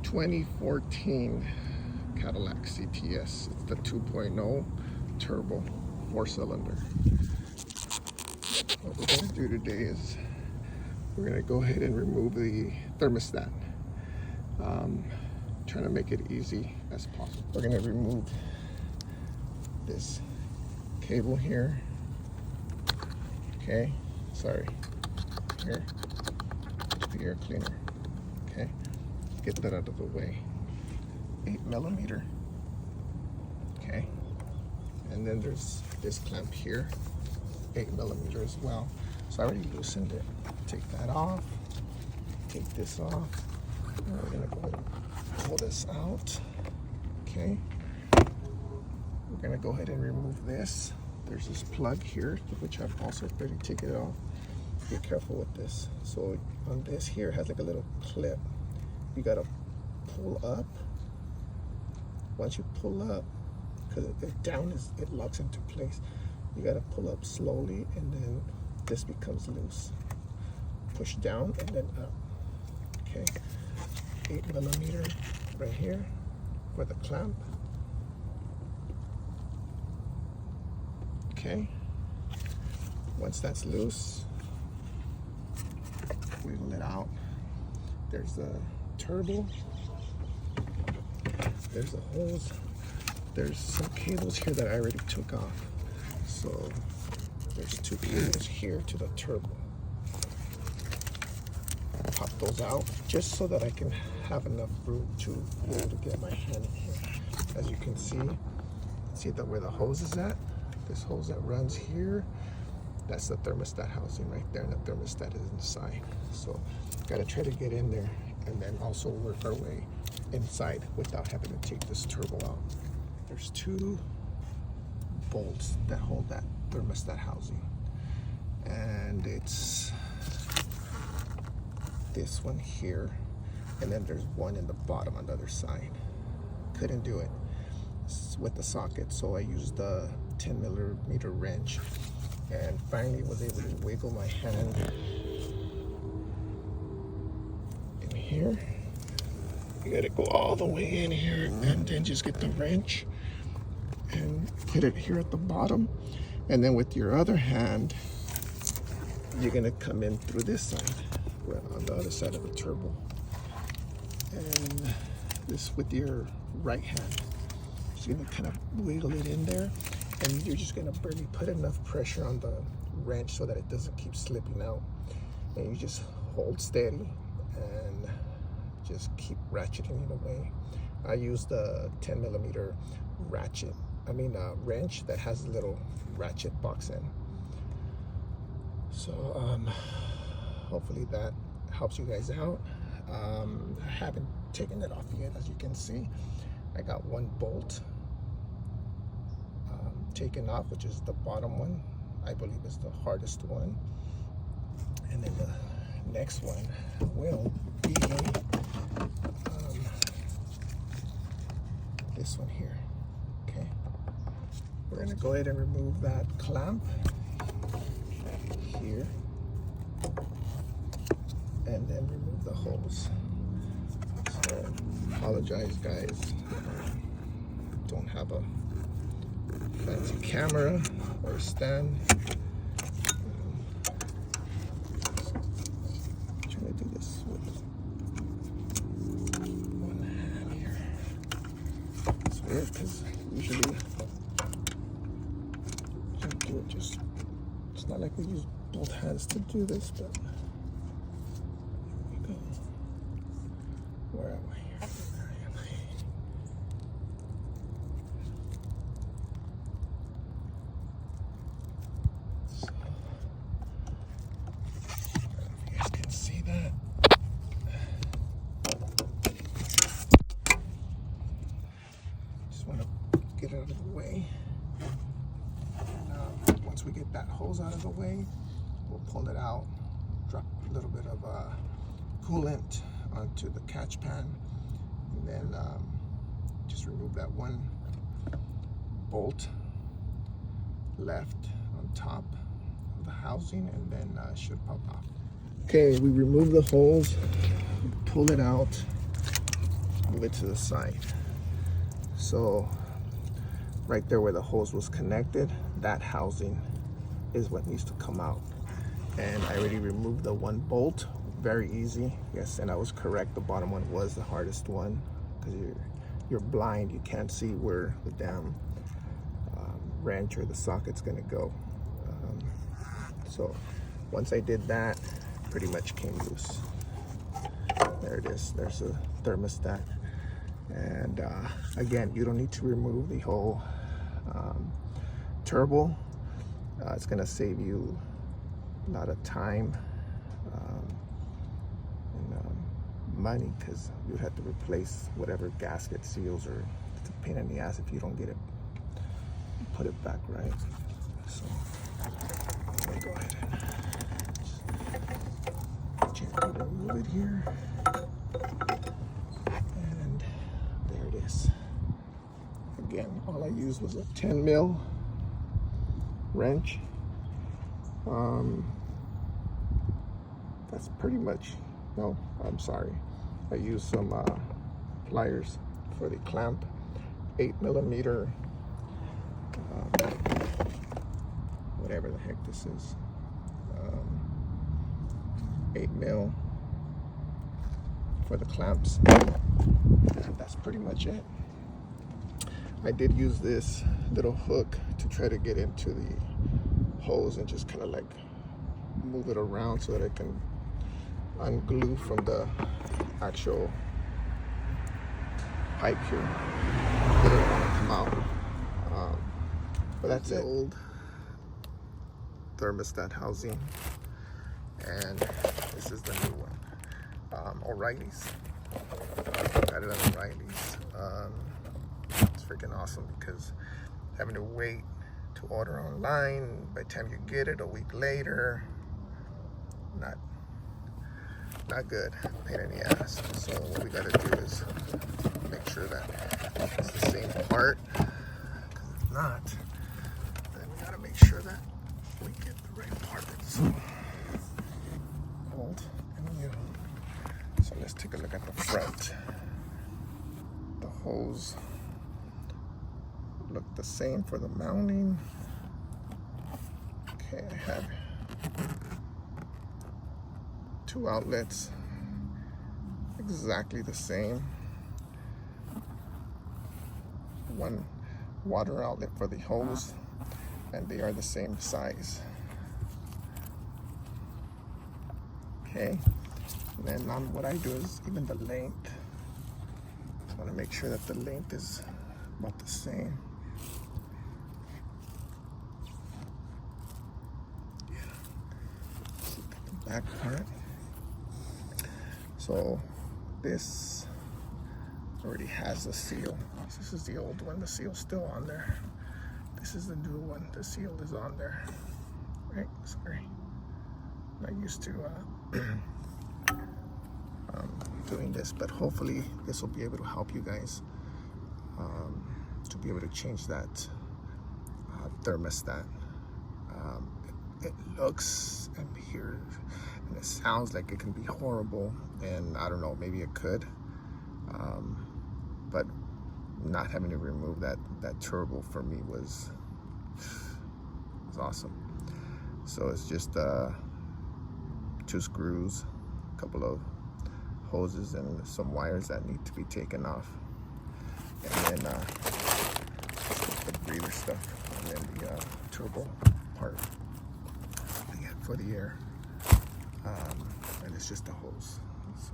2014 Cadillac CTS. It's the 2.0 turbo 4-cylinder. What we're going to do today is we're going to go ahead and remove the thermostat. Trying to make it easy as possible. We're going to remove this cable here. Okay, sorry. Here, the air cleaner. Okay, get that out of the way. 8mm. Okay, and then there's this clamp here, 8mm as well. So I already loosened it. Take that off. Take this off. And we're gonna go ahead and pull this out. Okay. We're gonna go ahead and remove this. There's this plug here, which I've also already taken it off. Be careful with this. So on this here, it has like a little clip. You gotta pull up. Once you pull up, because it locks into place. You gotta pull up slowly, and then this becomes loose. Push down and then up. Okay. 8mm right here for the clamp. Okay. Once that's loose, wiggle it out. There's the turbo. There's the hose. There's some cables here that I already took off. So there's 2 cables here to the turbo. Pop those out just so that I can have enough room to be able to get my hand in here. As you can see that where the hose is at. This hose that runs here, that's the thermostat housing right there, and the thermostat is inside. So gotta try to get in there and then also work our way inside without having to take this turbo out. There's 2 bolts that hold that thermostat housing, and it's this one here, and then there's one in the bottom on the other side. Couldn't do it with the socket, so I used the 10mm wrench, and finally was able to wiggle my hand in here. You gotta go all the way in here and then just get the wrench and put it here at the bottom, and then with your other hand you're gonna come in through this side, on the other side of the turbo, and this with your right hand. So you're gonna kind of wiggle it in there, and you're just gonna barely put enough pressure on the wrench so that it doesn't keep slipping out. And you just hold steady and just keep ratcheting it away. I use the 10mm wrench that has a little ratchet box in. So hopefully that helps you guys out. I haven't taken it off yet. As you can see, I got 1 bolt taken off, which is the bottom one. I believe is the hardest one, and then the next one will be this one here. Okay, we're gonna go ahead and remove that clamp here, and then remove the hose. So apologize guys, don't have a fancy camera or stand. Trying to do this with one hand here. It's weird because usually you do it just, it's not like we use both hands to do this, but here we go. Where am I here? Get it out of the way. And, once we get that hose out of the way, we'll pull it out, drop a little bit of coolant onto the catch pan, and then just remove that 1 bolt left on top of the housing, and then it should pop off. Okay, we remove the hose, pull it out. move it to the side. So right there where the hose was connected, that housing is what needs to come out. And I already removed the one bolt, very easy. Yes, and I was correct, the bottom one was the hardest one, because you're blind, you can't see where the damn wrench or the socket's gonna go. So once I did that, pretty much came loose. There it is, there's a thermostat. And again, you don't need to remove the whole turbo. It's gonna save you a lot of time and money, because you'd have to replace whatever gasket seals, or it's a pain in the ass if you don't get it, put it back right. So let me go ahead and gently remove it here. And there it is. Again, all I used was a 10 mil wrench. That's pretty much, no, I'm sorry. I used some pliers for the clamp, 8mm, whatever the heck this is, 8mm for the clamps. And that's pretty much it. I did use this little hook to try to get into the hose and just kind of like move it around so that I can unglue from the actual pipe here. Get it to come out. But that's it. Old thermostat housing, and this is the new one. O'Reilly's. Got it at O'Reilly's. It's freaking awesome, because having to wait to order online, by the time you get it a week later, not good, pain in the ass. So what we gotta do is make sure that it's the same part, because if not, then we gotta make sure that we get the right part. So old and new. So let's take a look at the front. The hose look the same for the mounting. Okay, I had 2 outlets, exactly the same. One water outlet for the hose, and they are the same size. Okay, and then what I do is even the length. I want to make sure that the length is about the same. Back part. So this already has a seal. This is the old one, the seal's still on there. This is the new one, the seal is on there. Right, sorry. I'm not used to doing this, but hopefully this will be able to help you guys to be able to change that thermostat. It looks and hears and it sounds like it can be horrible, and I don't know, maybe it could, but not having to remove that turbo for me was awesome. So it's just 2 screws, a couple of hoses, and some wires that need to be taken off, and then the breather stuff, and then the turbo part for the air, and it's just a hose. So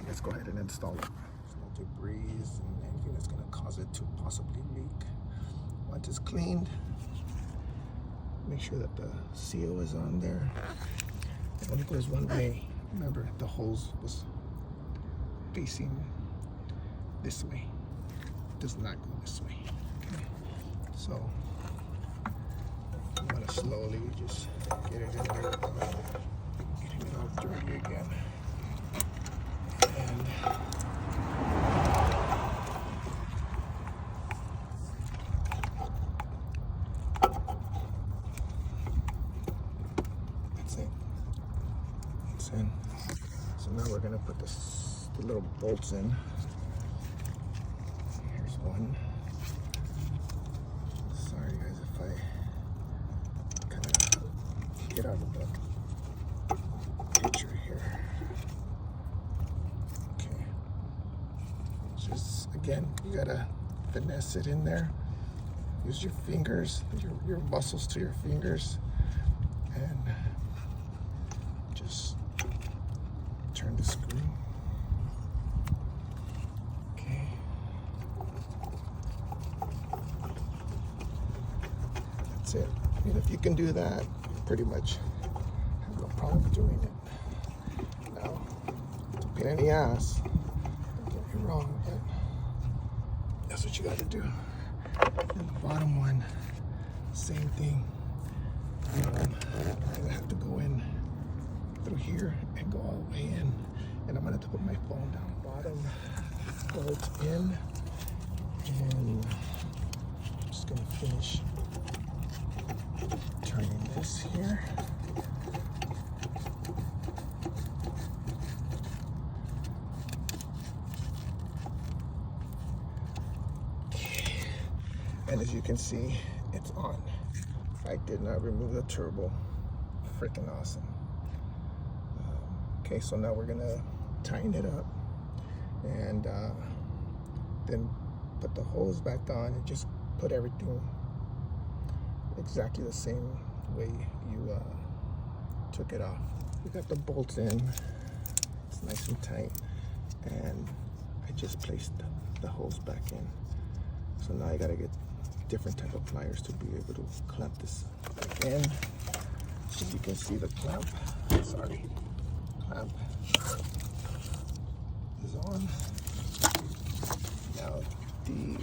let's go ahead and install it. There's no debris and anything that's going to cause it to possibly leak. Once it's cleaned, make sure that the seal is on there. It only goes one way. Remember, the hose was facing this way. It does not go this way. Okay, so you want to slowly just get it in there, getting it all dirty again. And that's it. It's in. So now we're gonna put the the little bolts in. Here's one. Sorry guys if I kind of get out of the picture here. Okay. Just again, you gotta finesse it in there. Use your fingers, your muscles to your fingers, and just turn the screw. Okay. That's it. And if you can do that, you pretty much have no problem doing it. Now, it's a pain in the ass. Don't get me wrong, but that's what you got to do. And the bottom one, same thing. I'm gonna have to go in through here and go all the way in, and I'm gonna have to put my phone down. Bottom bolt in, and I'm just gonna finish turning this here. And as you can see, it's on. I did not remove the turbo. Freaking awesome. Okay, so now we're gonna tighten it up and then put the hose back on and just put everything exactly the same way you took it off. We got the bolts in. It's nice and tight, and I just placed the hose back in. So now I gotta get different type of pliers to be able to clamp this back in. So you can see the clamp. Sorry, clamp is on. Now the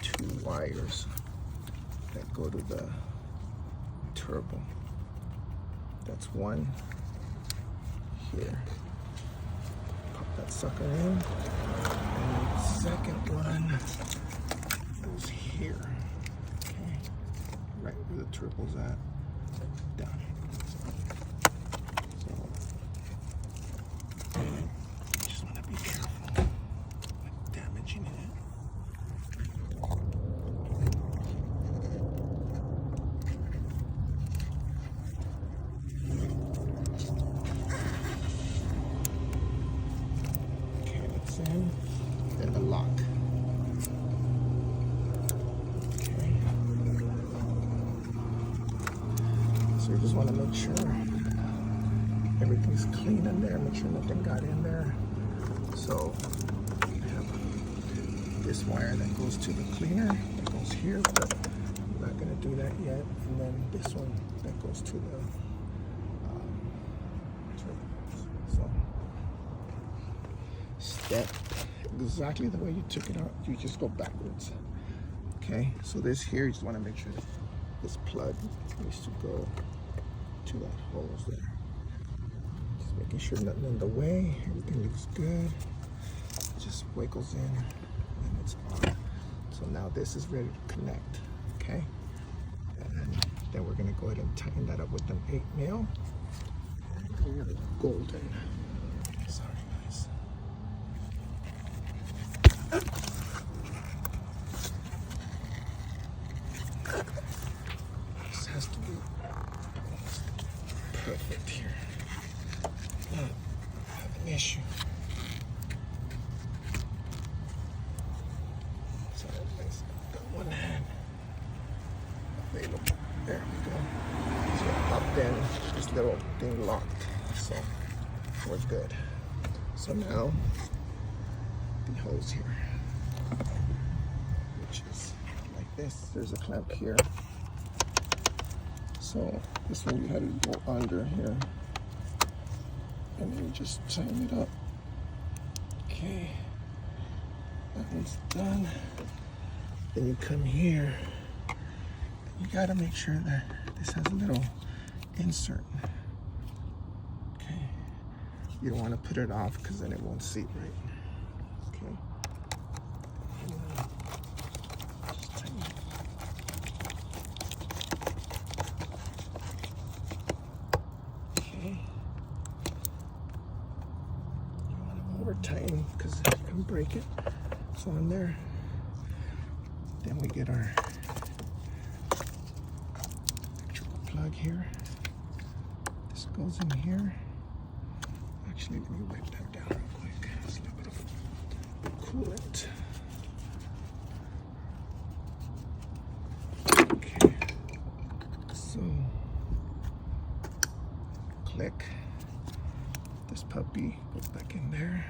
two wires that go to the turbo. That's one here. Pop that sucker in. And the second one goes here. Right where the turbo's at, down here. So, just want to be careful with damaging it. Okay, it's in, and the lock. So you just want to make sure everything's clean in there, make sure nothing got in there. So I have this wire that goes to the cleaner, that goes here, but I'm not going to do that yet. And then this one that goes to the turbo. So step exactly the way you took it out, you just go backwards. Okay, so this here, you just want to make sure that this plug needs to go to that hose there. Just making sure nothing in the way, everything looks good. Just wiggles in and it's on. So now this is ready to connect, okay? And then we're gonna go ahead and tighten that up with an 8mm. Golden. Sorry guys. This has to be perfect here. I have an issue. So I've got one hand available. There we go. So up then, this little thing locked. So we're good. So now the hose here, which is like this. There's a clamp here. So this one you had to go under here, and then you just tighten it up. Okay, that one's done. Then you come here. You gotta make sure that this has a little insert. Okay, you don't want to put it off because then it won't seat right. Okay. Just tighten it. Okay. You want to over tighten break it. So in there, then we get our electrical plug here. This goes in here. Actually, let me wipe that down real quick. Just a little bit of coolant. Okay, so click. This puppy goes back in there.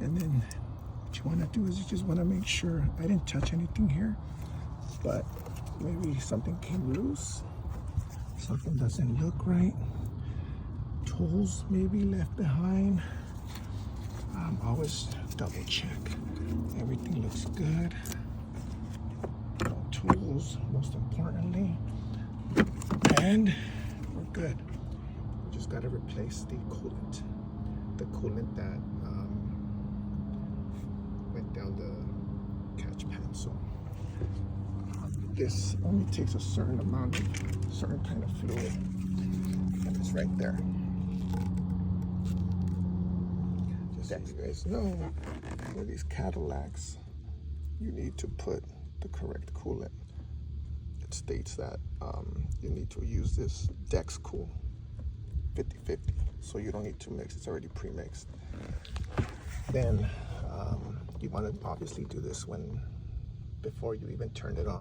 And then what you want to do is you just want to make sure, I didn't touch anything here, but maybe something came loose, something doesn't look right, tools maybe left behind. Always double check. Everything looks good. No tools, most importantly. And we're good. We just got to replace the coolant. The coolant that went down the catch pan. So this only takes a certain amount of, certain kind of fluid. And it's right there. Just so you guys know, for these Cadillacs, you need to put the correct coolant. It states that you need to use this Dex Cool 50/50, so you don't need to mix, it's already pre-mixed. Then you want to obviously do this before you even turn it on.